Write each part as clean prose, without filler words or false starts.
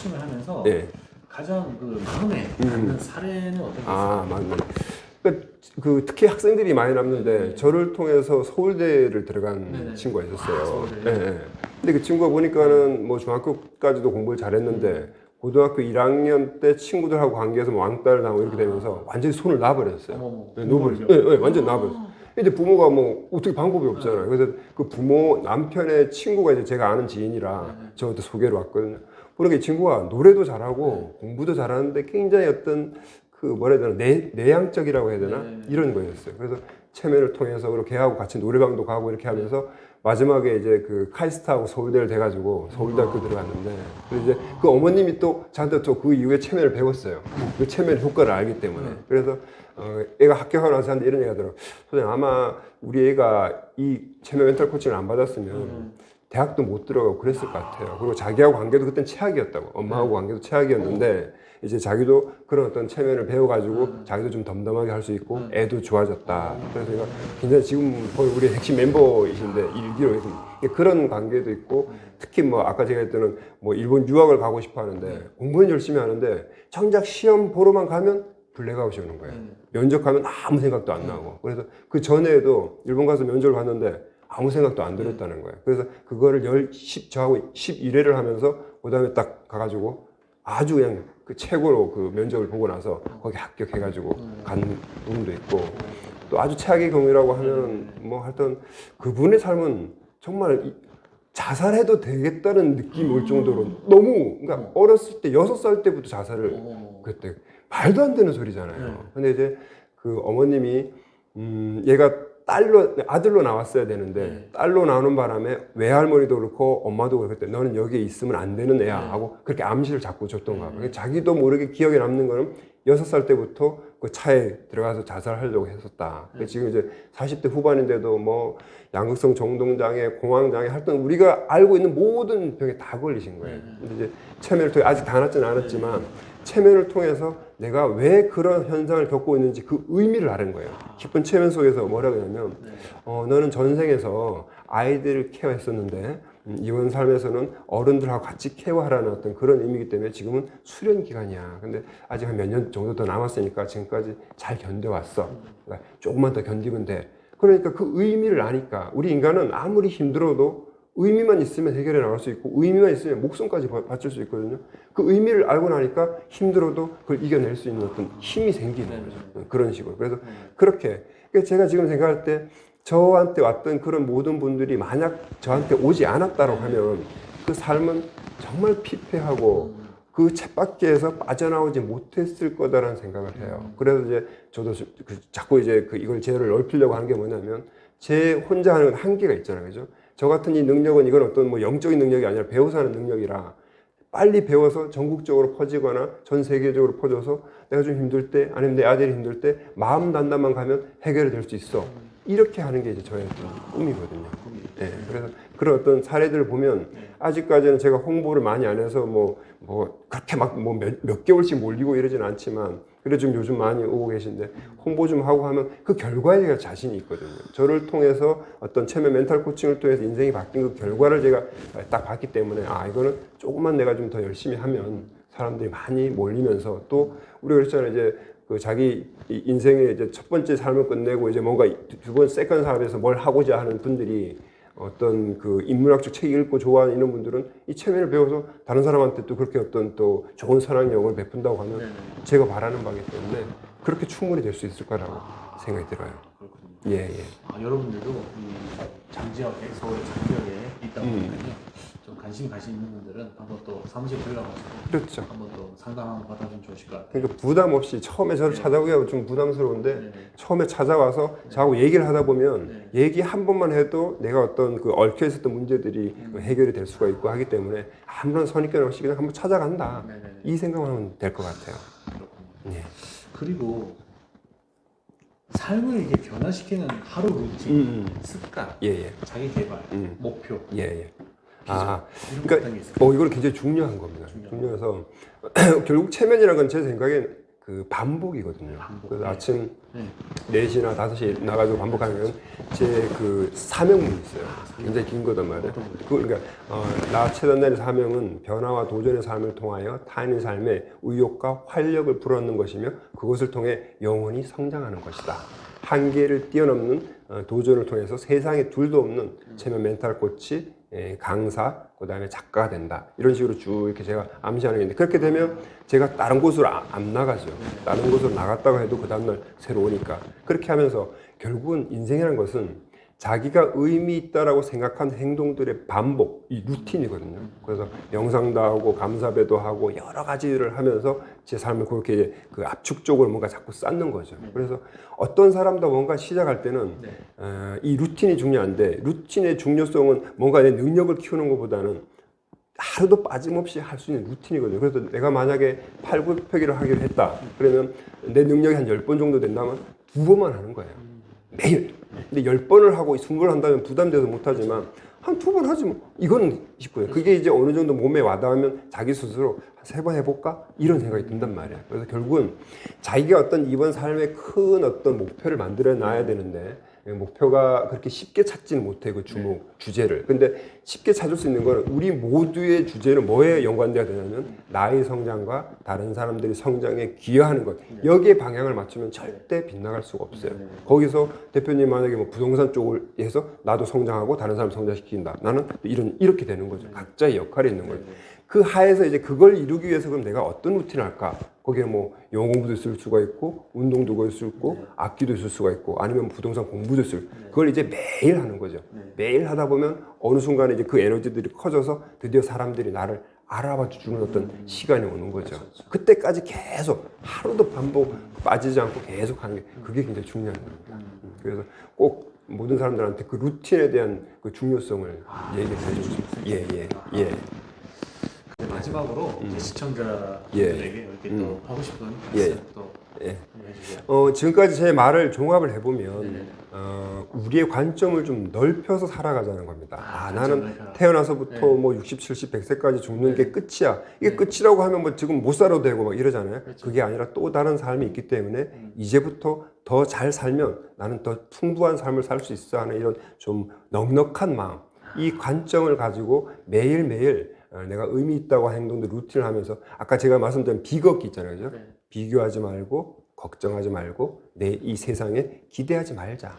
코칭을 하면서 예. 가장 그 마음에 남는 사례는 어떤 게 있을까요? 맞네. 그 특히 학생들이 많이 남는데 저를 통해서 서울대를 들어간 네네. 친구가 있었어요. 서울대. 예, 예. 근데 그 친구가 보니까는 뭐 중학교까지도 공부를 잘했는데 고등학교 1학년 때 친구들하고 관계에서 뭐 왕따를 당하고 이렇게 되면서 완전히 손을 놔버렸어요. 어머머. 네, 놓아버렸어요. 네, 네, 완전 놔버렸어요. 이제 부모가 뭐 어떻게 방법이 없잖아요. 그래서 그 부모 남편의 친구가 이제 제가 아는 지인이라 저한테 소개를 왔거든요. 그러니까 이 친구가 노래도 잘하고 공부도 잘하는데 굉장히 어떤 그 뭐라 해야 되나 내향적이라고 해야 되나 이런 거였어요. 그래서 체면을 통해서 그렇게 걔하고 같이 노래방도 가고 이렇게 하면서 마지막에 이제 그 카이스트하고 서울대를 돼가지고 서울대학교 들어갔는데 그래서 이제 그 어머님이 또 저한테 또 그 이후에 체면을 배웠어요. 그 체면 효과를 알기 때문에. 그래서 애가 합격하고 나서 한테 이런 얘기 하더라고요. 선생님 아마 우리 애가 이 체면 멘탈 코칭을 안 받았으면 대학도 못 들어가고 그랬을 것 같아요. 그리고 자기하고 관계도 그땐 최악이었다고. 엄마하고 관계도 최악이었는데 이제 자기도 그런 어떤 체면을 배워가지고 자기도 좀 덤덤하게 할 수 있고 애도 좋아졌다. 그래서 제가 굉장히 지금 거의 우리 핵심 멤버이신데 일기로 그런 관계도 있고 특히 뭐 아까 제가 했던 뭐 일본 유학을 가고 싶어 하는데 공부는 열심히 하는데 정작 시험 보러만 가면 블랙아웃이 오는 거예요. 면접 가면 아무 생각도 안 나고. 그래서 그 전에도 일본 가서 면접을 봤는데 아무 생각도 안 들었다는 거예요. 그래서 그거를 저하고 11회를 하면서 그 다음에 딱 가가지고 아주 그냥 그 최고로 그 면접을 보고 나서 거기 합격해가지고 간 부분도 있고 또 아주 최악의 경우라고 하면 뭐 하여튼 그분의 삶은 정말 자살해도 되겠다는 느낌이 올 정도로 너무 그러니까 어렸을 때 6살 때부터 자살을 그때 말도 안 되는 소리잖아요. 근데 이제 그 어머님이 얘가 아들로 나왔어야 되는데 딸로 나오는 바람에 외할머니도 그렇고 엄마도 그렇고 너는 여기에 있으면 안 되는 애야 하고 그렇게 암시를 자꾸 줬던가 봐. 자기도 모르게 기억에 남는 거는 6살 때부터 그 차에 들어가서 자살하려고 했었다. 지금 이제 40대 후반인데도 뭐 양극성 정동장애, 공황장애 하여튼 우리가 알고 있는 모든 병에 다 걸리신 거예요. 근데 이제 체면을 통해 아직 다 낫지는 않았지만 체면을 통해서 내가 왜 그런 현상을 겪고 있는지 그 의미를 아는 거예요. 깊은 체면 속에서 뭐라고 하냐면 너는 전생에서 아이들을 케어했었는데 이번 삶에서는 어른들하고 같이 케어하라는 어떤 그런 의미이기 때문에 지금은 수련 기간이야. 근데 아직 한 몇 년 정도 더 남았으니까 지금까지 잘 견뎌왔어. 그러니까 조금만 더 견디면 돼. 그러니까 그 의미를 아니까 우리 인간은 아무리 힘들어도 의미만 있으면 해결해 나갈 수 있고 의미만 있으면 목숨까지 바칠 수 있거든요. 그 의미를 알고 나니까 힘들어도 그걸 이겨낼 수 있는 어떤 힘이 생기는 거죠. 그런 식으로. 그래서 그렇게 제가 지금 생각할 때 저한테 왔던 그런 모든 분들이 만약 저한테 오지 않았다고 하면 그 삶은 정말 피폐하고 그 쳇바퀴에서 빠져나오지 못했을 거다라는 생각을 해요. 그래서 이제 저도 자꾸 이제 이걸 제어를 넓히려고 하는 게 뭐냐면 제 혼자 하는 한계가 있잖아요. 그죠? 저 같은 이 능력은 이건 어떤 뭐 영적인 능력이 아니라 배워서 하는 능력이라 빨리 배워서 전국적으로 퍼지거나 전 세계적으로 퍼져서 내가 좀 힘들 때 아니면 내 아들이 힘들 때 마음 단단만 가면 해결이 될 수 있어. 이렇게 하는 게 이제 저의 어떤 꿈이거든요. 네, 그래서 그런 어떤 사례들을 보면 아직까지는 제가 홍보를 많이 안 해서 뭐 그렇게 막 뭐 몇 개월씩 몰리고 이러진 않지만 그래 좀 요즘 많이 오고 계신데 홍보 좀 하고 하면 그 결과에 제가 자신이 있거든요. 저를 통해서 어떤 체면 멘탈 코칭을 통해서 인생이 바뀐 그 결과를 제가 딱 봤기 때문에 이거는 조금만 내가 좀 더 열심히 하면 사람들이 많이 몰리면서 또 우리가 그랬잖아요. 이제 그 자기 인생의 이제 첫 번째 삶을 끝내고 이제 뭔가 두 번 세컨 사업에서 뭘 하고자 하는 분들이 어떤 그 인문학적 책 읽고 좋아하는 이런 분들은 이 체면을 배워서 다른 사람한테 또 그렇게 어떤 또 좋은 선악영을 베푼다고 하면 제가 바라는 바기 때문에 그렇게 충분히 될 수 있을 거라고 생각이 들어요. 그렇군요. 예, 예. 여러분들도 이 장지역에 서울의 장지역에 있다 보니까요. 좀 관심 있는 분들은 한번 또 사무실 들러가지고 그렇죠. 한번 또 상담 한번 받아주면 좋으실 것 같아요. 그러니까 부담 없이 처음에 저를 찾아오기가 좀 부담스러운데 처음에 찾아와서 저하고 얘기를 하다 보면 얘기 한 번만 해도 내가 어떤 그 얽혀 있었던 문제들이 해결이 될 수가 있고 하기 때문에 아무런 선입견 없이 그냥 한번 찾아간다. 이 생각만 하면 될 것 같아요. 그렇군요. 네. 그리고 삶을 이렇게 변화시키는 하루 루틴, 습관, 예. 자기 개발, 목표, 예. 이런 게 어떤 게 있을까요? 이거는 굉장히 중요한 겁니다. 중요해서 결국 체면이라는 건 제 생각엔 그 반복이거든요. 반복. 그래서 아침 네. 4시나 5시에 나가지고 반복하면 제 그 사명문이 있어요. 굉장히 긴 거단 말이에요. 그러니까 나 최단단의 사명은 변화와 도전의 삶을 통하여 타인의 삶에 의욕과 활력을 불어넣는 것이며 그것을 통해 영원히 성장하는 것이다. 한계를 뛰어넘는 도전을 통해서 세상에 둘도 없는 체면 멘탈 코치, 강사, 그 다음에 작가가 된다. 이런 식으로 쭉 이렇게 제가 암시하는 게 있는데 그렇게 되면 제가 다른 곳으로 안 나가죠. 다른 곳으로 나갔다고 해도 그 다음날 새로 오니까. 그렇게 하면서 결국은 인생이라는 것은 자기가 의미 있다라고 생각한 행동들의 반복, 이 루틴이거든요. 그래서 명상도 하고 감사배도 하고 여러 가지를 하면서 제 삶을 그렇게 이제 그 압축적으로 뭔가 자꾸 쌓는 거죠. 그래서 어떤 사람도 뭔가 시작할 때는 이 루틴이 중요한데 루틴의 중요성은 뭔가 내 능력을 키우는 것보다는 하루도 빠짐없이 할 수 있는 루틴이거든요. 그래서 내가 만약에 팔굽혀펴기를 하기로 했다. 그러면 내 능력이 한 10번 정도 된다면 2번만 하는 거예요. 매일. 근데 10번을 하고 20번을 한다면 부담돼서 못하지만 한 2번 하지 뭐. 이거는 쉽고요. 그게 이제 어느 정도 몸에 와닿으면 자기 스스로 한 3번 해볼까? 이런 생각이 든단 말이에요. 그래서 결국은 자기가 어떤 이번 삶의 큰 어떤 목표를 만들어 놔야 되는데 목표가 그렇게 쉽게 찾지는 못해 그 주제를. 근데 쉽게 찾을 수 있는 거는 우리 모두의 주제는 뭐에 연관돼야 되냐면 나의 성장과 다른 사람들의 성장에 기여하는 것. 여기에 방향을 맞추면 절대 빗나갈 수가 없어요. 거기서 대표님 만약에 뭐 부동산 쪽을 해서 나도 성장하고 다른 사람 성장시킨다. 나는 이렇게 되는 거죠. 각자의 역할이 있는 거죠. 그 하에서 이제 그걸 이루기 위해서 그럼 내가 어떤 루틴을 할까? 거기에 뭐 영어 공부도 있을 수가 있고 운동도 있을 수 있고 악기도 있을 수가 있고 아니면 부동산 공부도 있을 그걸 이제 매일 하는 거죠. 매일 하다 보면 어느 순간에 이제 그 에너지들이 커져서 드디어 사람들이 나를 알아봐 주는 어떤 시간이 오는 거죠. 그때까지 계속 하루도 반복 빠지지 않고 계속 하는 게 그게 굉장히 중요한 겁니다. 그래서 꼭 모든 사람들한테 그 루틴에 대한 그 중요성을 얘기를 해주고 싶습니다. 예. 마지막으로 이제 시청자들에게 이렇게 또 하고 싶은 말씀 또 해주세요. 지금까지 제 말을 종합을 해보면 우리의 관점을 좀 넓혀서 살아가자는 겁니다. 나는 태어나서부터 뭐 60, 70, 100세까지 죽는 게 끝이야. 이게 끝이라고 하면 뭐 지금 못 살아도 되고 막 이러잖아요. 그렇죠. 그게 아니라 또 다른 삶이 있기 때문에 이제부터 더 잘 살면 나는 더 풍부한 삶을 살 수 있어 하는 이런 좀 넉넉한 마음. 이 관점을 가지고 매일매일 내가 의미 있다고 하는 행동들 루틴을 하면서 아까 제가 말씀드린 비걷기 있잖아요. 그죠? 비교하지 말고 걱정하지 말고 내 이 세상에 기대하지 말자.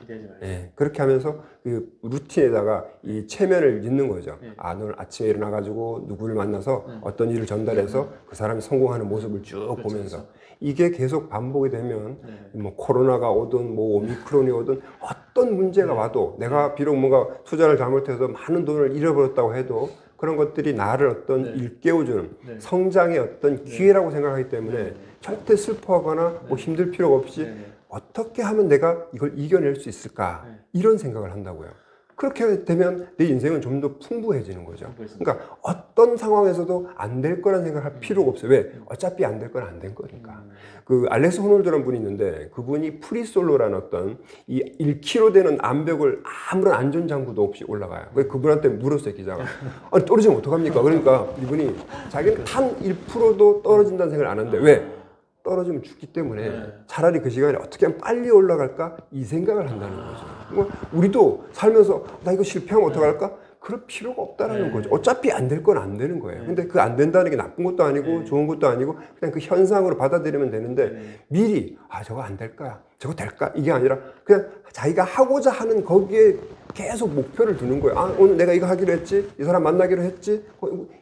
그렇게 하면서 그 루틴에다가 이 체면을 잇는 거죠. 오늘 아침에 일어나가지고 누구를 만나서 어떤 일을 전달해서 그 사람이 성공하는 모습을 쭉 보면서 이게 계속 반복이 되면 뭐 코로나가 오든 뭐 오미크론이 오든 어떤 문제가 와도 내가 비록 뭔가 투자를 잘못해서 많은 돈을 잃어버렸다고 해도 그런 것들이 나를 어떤 일깨워주는 성장의 어떤 기회라고 생각하기 때문에 절대 슬퍼하거나 뭐 힘들 필요가 없이 어떻게 하면 내가 이걸 이겨낼 수 있을까 이런 생각을 한다고요. 그렇게 되면 내 인생은 좀 더 풍부해지는 거죠. 그러니까 어떤 상황에서도 안 될 거란 생각할 필요가 없어요. 왜? 어차피 안 될 건 안 된 거니까. 그 알렉스 호놀드라는 분이 있는데 그분이 프리솔로라는 어떤 이 1kg 되는 암벽을 아무런 안전장구도 없이 올라가요. 그분한테 물었어요, 기자가. 아니, 떨어지면 어떡합니까? 그러니까 이분이 자기는 단 1%도 떨어진다는 생각을 안 하는데 왜? 떨어지면 죽기 때문에 차라리 그 시간에 어떻게 하면 빨리 올라갈까 이 생각을 한다는 거죠. 우리도 살면서 나 이거 실패하면 어떡할까? 그럴 필요가 없다라는 거죠. 어차피 안 될 건 안 되는 거예요. 근데 그 안 된다는 게 나쁜 것도 아니고 좋은 것도 아니고 그냥 그 현상으로 받아들이면 되는데 미리 저거 안 될까? 저거 될까? 이게 아니라 그냥 자기가 하고자 하는 거기에 계속 목표를 두는 거예요. 오늘 내가 이거 하기로 했지? 이 사람 만나기로 했지?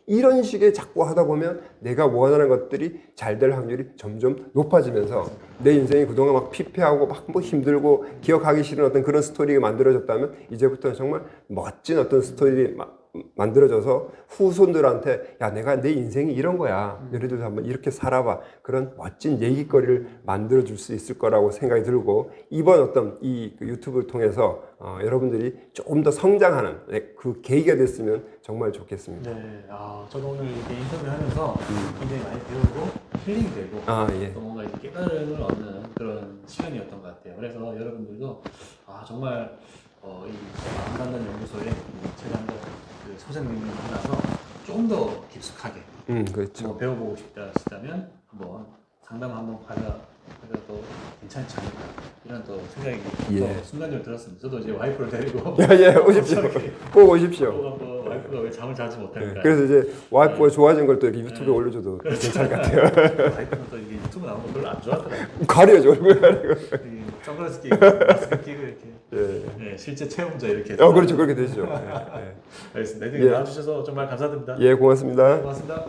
이런 식의 자꾸 하다 보면 내가 원하는 것들이 잘 될 확률이 점점 높아지면서 내 인생이 그동안 막 피폐하고 막 뭐 힘들고 기억하기 싫은 어떤 그런 스토리가 만들어졌다면 이제부터는 정말 멋진 어떤 스토리 만들어져서 후손들한테 야 내가 내 인생이 이런 거야 너희들도 한번 이렇게 살아봐 그런 멋진 얘기거리를 만들어줄 수 있을 거라고 생각이 들고 이번 어떤 이 유튜브를 통해서 여러분들이 조금 더 성장하는 그 계기가 됐으면 정말 좋겠습니다. 네, 저도 오늘 이렇게 인터뷰하면서 굉장히 많이 배우고 힐링이 되고 또 뭔가 이렇게 깨달음을 얻는 그런 시간이었던 것 같아요. 그래서 여러분들도 정말 이 마음만난 연구소의 최장덕 그 소장님을 만나서 좀 더 깊숙하게 그렇죠. 배워보고 싶다 하시다면 한번 강남 한번 가자 그래도 또 괜찮지 않을까 이런 또 생각이 예. 또 순간적으로 들었습니다. 저도 이제 와이프를 데리고 예, 오십시오. 꼭 오십시오. 또 와이프가 왜 잠을 자지 못할까? 네, 그래서 이제 와이프가 좋아진 걸 또 이렇게 유튜브에 올려줘도 괜찮을 것 같아요. 와이프는 또 이게 유튜브 나오는 거 별로 안 좋아하더라고요. 가려져 얼굴 가리고. 이 선글라스 끼고 마스크 끼고 이렇게 예. 네, 실제 체험자 이렇게 그렇죠, 그렇게 되죠. 예, 알겠습니다. 네, 예. 나와주셔서 정말 감사드립니다. 예, 고맙습니다. 고맙습니다.